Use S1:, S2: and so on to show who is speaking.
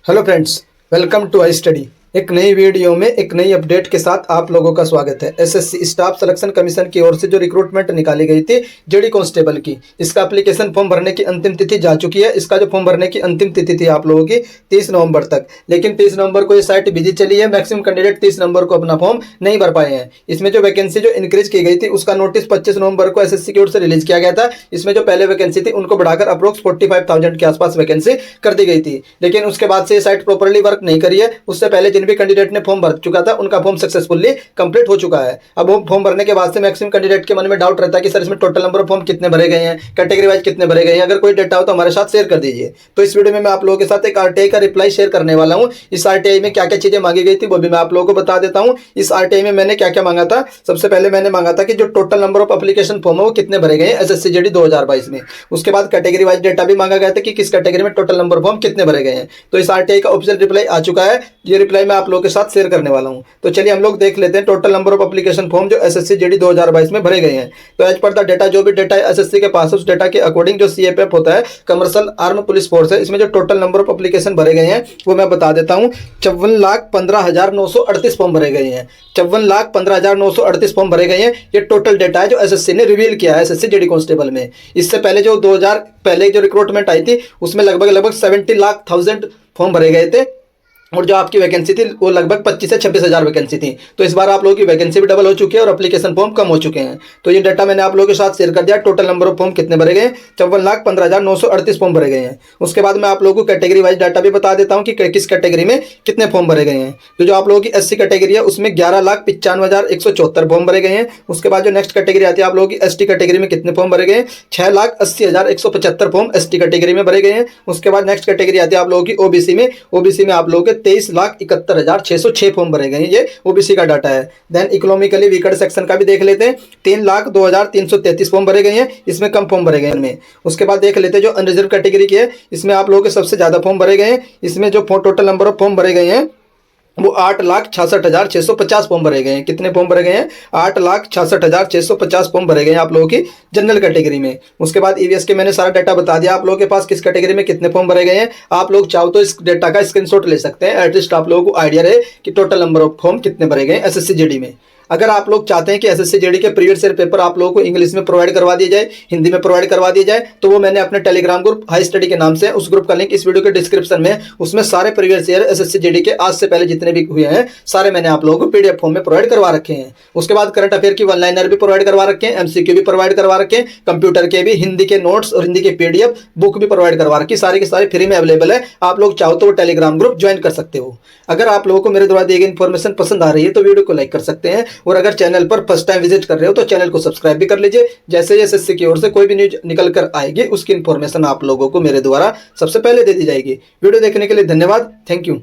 S1: Hello friends, welcome to I study. एक नई video में एक नई अपडेट के साथ आप लोगों का स्वागत है। एसएससी स्टाफ सिलेक्शन कमीशन की ओर से जो रिक्रूटमेंट निकाली गई थी जेडी कांस्टेबल की, इसका एप्लीकेशन फॉर्म भरने की अंतिम तिथि जा चुकी है। इसका जो फॉर्म भरने की अंतिम तिथि थी आप लोगों की 30 नवंबर तक, लेकिन 30 नवंबर को ये साइट बिजी चली है। मैक्सिमम कैंडिडेट 30 नवंबर को अपना फॉर्म नहीं भर पाए हैं। इसमें जो वैकेंसी जो इंक्रीज की गई थी उसका नोटिस 25 नवंबर को एसएससी की ओर से रिलीज किया गया था। इसमें जो पहले वैकेंसी थी उनको बढ़ाकर अप्रोक्स 45,000 के आसपास वैकेंसी कर दी गई थी, लेकिन उसके बाद से ये साइट प्रॉपरली वर्क नहीं करी है। उससे पहले जिन भी कैंडिडेट ने फॉर्म भर चुका था उनका फॉर्म सक्सेसफुली कंप्लीट हो चुका है। अब वो फॉर्म भरने के बाद से मैक्सिमम कैंडिडेट के मन में डाउट रहता है कि सर इसमें टोटल नंबर ऑफ फॉर्म कितने भरे गए हैं, कैटेगरी वाइज कितने भरे गए हैं। अगर कोई डेटा हो तो हमारे साथ शेयर कर दीजिए। तो इस वीडियो में मैं आप लोगों के साथ एक आरटीआई का रिप्लाई शेयर करने वाला हूं। इस आरटीआई में क्या क्या चीजें मांगी गई थी वो भी मैं आप लोगों को बता देता हूं। इस आरटीआई में मैंने क्या क्या मांगा था। सबसे पहले मैंने मांगा था कि जो total number of application form है वो कितने भरे गए हैं एसएससी जेडी 2022 में। उसके बाद कैटेगरी वाइज डेटा भी मांगा गया था कि किस कैटेगरी में टोटल नंबर फॉर्म कितने भरे गए हैं। तो इस आरटीआई का ऑफिशियल रिप्लाई आ चुका है। ये रिप्लाई मैं आप लोगों के साथ शेयर करने वाला हूं। तो चलिए हम लोग देख लेते हैं total number of application form जो एसएससी जेडी 2022 में भरे गए हैं। तो एज पर द डेटा, जो भी डेटा एसएससी के पास है उस डेटा के अकॉर्डिंग जो सीएपीएफ होता है, कमर्शियल आर्म पुलिस फोर्स है, इसमें जो टोटल नंबर ऑफ एप्लीकेशन भरे गए हैं वो मैं बता देता हूं। 54,15,938 फॉर्म भरे गए हैं। 54,15,938 फॉर्म भरे गए हैं। ये टोटल डेटा है जो एसएससी ने रिवील किया है एसएससी जेडी कांस्टेबल में। इससे पहले जो 2000 पहले जो रिक्रूटमेंट आई थी उसमें लगभग 70 लाख फॉर्म भरे गए थे, और जो आपकी वैकेंसी थी वो लगभग 25 से 26 हज़ार वैकेंसी थी। तो इस बार आप लोगों की वैकेंसी भी डबल हो चुकी है और एप्लीकेशन फॉर्म कम हो चुके हैं। तो ये डाटा मैंने आप लोगों के साथ शेयर कर दिया। टोटल नंबर ऑफ फॉर्म कितने भरे गए, 54,15,938 फॉर्म भरे गए हैं। उसके बाद मैं आप लोगों को कैटेगरी वाइज डाटा भी बता देता हूँ कि किस कैटेगरी में कितने फॉर्म भरे गए हैं। तो जो आप लोगों की एससी कैटेगरी है उसमें 11,95,174 फॉर्म भरे गए हैं। उसके बाद जो नेक्स्ट कैटेगरी आती है आप लोगों की एसटी कैटेगरी में कितने फॉर्म भरे गए हैं, 6,80,175 फॉर्म एसटी कैटेगरी में भरे गए हैं। उसके बाद नेक्स्ट कैटेगरी आती है आप लोगों की ओबीसी में। ओबीसी में आप लोगों के 23,71,606 फॉर्म भरे गए हैं। ये ओबीसी का डाटा है। देन इकोनॉमिकली वीकर सेक्शन का भी देख लेते हैं। 3,02,333 फॉर्म भरे गए हैं। इसमें कम फॉर्म भरे गए हैं। उसके बाद देख लेते हैं जो अनरिजर्व कैटेगरी की है, इसमें आप लोगों के सबसे ज्यादा फॉर्म भरे गए हैं। इसमें जो टोटल नंबर ऑफ फॉर्म भरे गए हैं वो 8,66,650 फॉर्म भरे गए हैं। कितने फॉर्म भरे गए हैं, 8,66,650 फॉर्म भरे गए हैं आप लोगों की जनरल कैटेगरी में। उसके बाद ईवीएस के मैंने सारा डाटा बता दिया आप लोगों के पास किस कैटेगरी में कितने फॉर्म भरे गए हैं। आप लोग चाहो तो इस डाटा का स्क्रीनशॉट ले सकते हैं, एटलीस्ट आप लोगों को आइडिया रहे कि टोटल नंबर ऑफ फॉर्म कितने भरे गए एसएससी जेडी में। अगर आप लोग चाहते हैं कि एसएससी जेडी के प्रीवियस ईयर पेपर आप लोगों को इंग्लिश में प्रोवाइड करवा दिया जाए, हिंदी में प्रोवाइड करवा दिया जाए, तो वो मैंने अपने टेलीग्राम ग्रुप हाई स्टडी के नाम से, उस ग्रुप का लिंक इस वीडियो के डिस्क्रिप्शन में, उसमें सारे प्रीवियस ईयर एसएससी जेडी के आज से पहले जितने भी हुए हैं सारे मैंने आप लोगों को पीडीएफ फॉर्म में प्रोवाइड करवा रखे हैं। उसके बाद करंट अफेयर की वन लाइनर भी प्रोवाइड करवा रखे हैं, एमसीक्यू भी प्रोवाइड करवा रखे हैं, कंप्यूटर के भी, हिंदी के नोट्स और हिंदी के पीडीएफ बुक भी प्रोवाइड करवा रखी, सारी की सारी फ्री में अवेलेबल है। आप लोग चाहो तो वो टेलीग्राम ग्रुप ज्वाइन कर सकते हो। अगर आप लोगों को मेरे द्वारा दी गई इन्फॉर्मेशन पसंद आ रही है तो वीडियो को लाइक कर सकते हैं, और अगर चैनल पर फर्स्ट टाइम विजिट कर रहे हो तो चैनल को सब्सक्राइब भी कर लीजिए। जैसे ही एसएससी की ओर से कोई भी न्यूज निकल कर आएगी उसकी इन्फॉर्मेशन आप लोगों को मेरे द्वारा सबसे पहले दे दी जाएगी। वीडियो देखने के लिए धन्यवाद। Thank you.